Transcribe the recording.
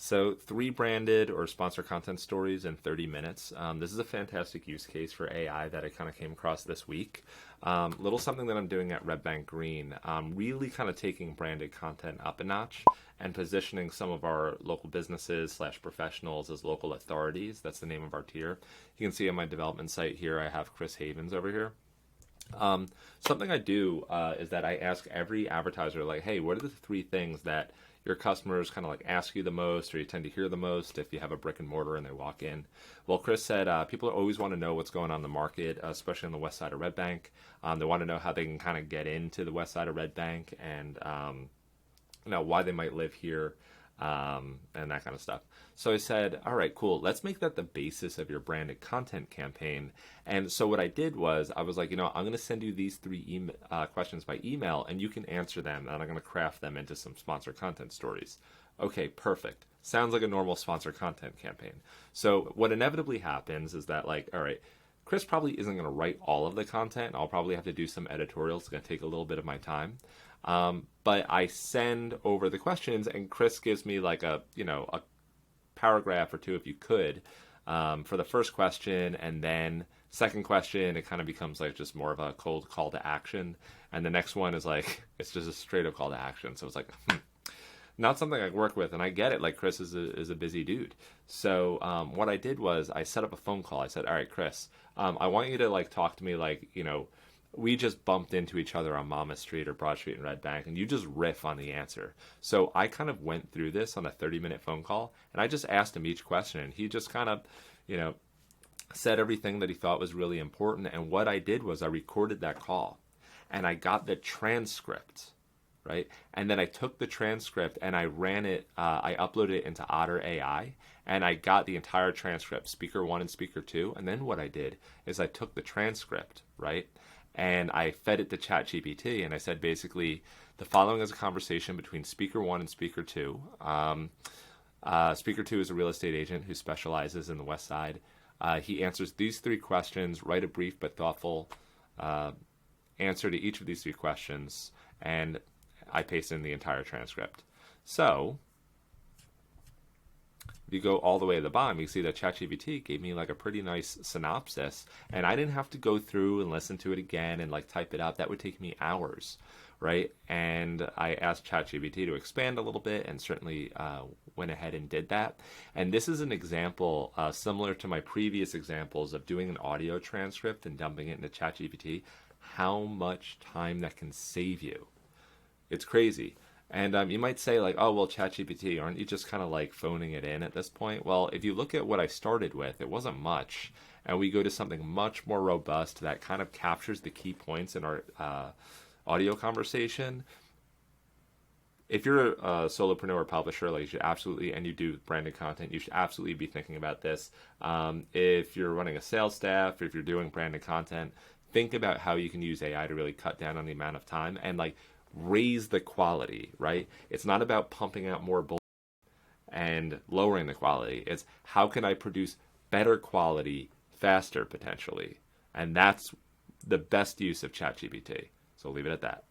So 3 branded or sponsor content stories in 30 minutes. This is a fantastic use case for AI that I kind of came across this week. Little something that I'm doing at RedBankGreen, really kind of taking branded content up a notch and positioning some of our local businesses slash professionals as local authorities. That's the name of our tier. You can see on my development site here, I have Chris Havens over here. Something I do is that I ask every advertiser, like, hey, what are the 3 things that your customers kind of like ask you the most, or you tend to hear the most if you have a brick and mortar and they walk in? Well, Chris said people always want to know what's going on in the market, especially on the west side of Red Bank. They want to know how they can kind of get into the west side of Red Bank and why they might live here. And that kind of stuff. So I said, all right, cool. Let's make that the basis of your branded content campaign. And so what I did was I was like, I'm going to send you these 3 questions by email and you can answer them. And I'm going to craft them into some sponsor content stories. Okay, perfect. Sounds like a normal sponsor content campaign. So what inevitably happens is that, like, all right, Chris probably isn't going to write all of the content. I'll probably have to do some editorials. It's going to take a little bit of my time. But I send over the questions and Chris gives me like a paragraph or 2, if you could, for the first question, and then second question, it kind of becomes like just more of a cold call to action. And the next one is like, it's just a straight up call to action. So it's like, not something I work with. And I get it. Like, Chris is a busy dude. So, what I did was I set up a phone call. I said, all right, Chris, I want you to like talk to me like, we just bumped into each other on Mama Street or Broad Street in Red Bank, and you just riff on the answer. So I kind of went through this on a 30-minute phone call, and I just asked him each question, and he just kind of, said everything that he thought was really important. And what I did was I recorded that call, and I got the transcript, right? And then I took the transcript and I ran it, I uploaded it into Otter.ai, and I got the entire transcript, speaker 1 and speaker 2. And then what I did is I took the transcript, right? And I fed it to ChatGPT, and I said, basically, the following is a conversation between speaker 1 and speaker 2. Speaker 2 is a real estate agent who specializes in the West Side. He answers these 3 questions, write a brief but thoughtful answer to each of these 3 questions, and I paste in the entire transcript. So if you go all the way to the bottom, you see that ChatGPT gave me like a pretty nice synopsis, and I didn't have to go through and listen to it again and like type it up. That would take me hours, right? And I asked ChatGPT to expand a little bit, and certainly went ahead and did that. And this is an example similar to my previous examples of doing an audio transcript and dumping it into ChatGPT, how much time that can save you. It's crazy. And you might say like, oh, well, ChatGPT, aren't you just kind of like phoning it in at this point? Well, if you look at what I started with, it wasn't much. And we go to something much more robust that kind of captures the key points in our audio conversation. If you're a solopreneur or publisher, like you should absolutely, and you do branded content, you should absolutely be thinking about this. If you're running a sales staff, if you're doing branded content, think about how you can use AI to really cut down on the amount of time and like raise the quality, right? It's not about pumping out more bull and lowering the quality. It's how can I produce better quality faster potentially? And that's the best use of ChatGPT. So leave it at that.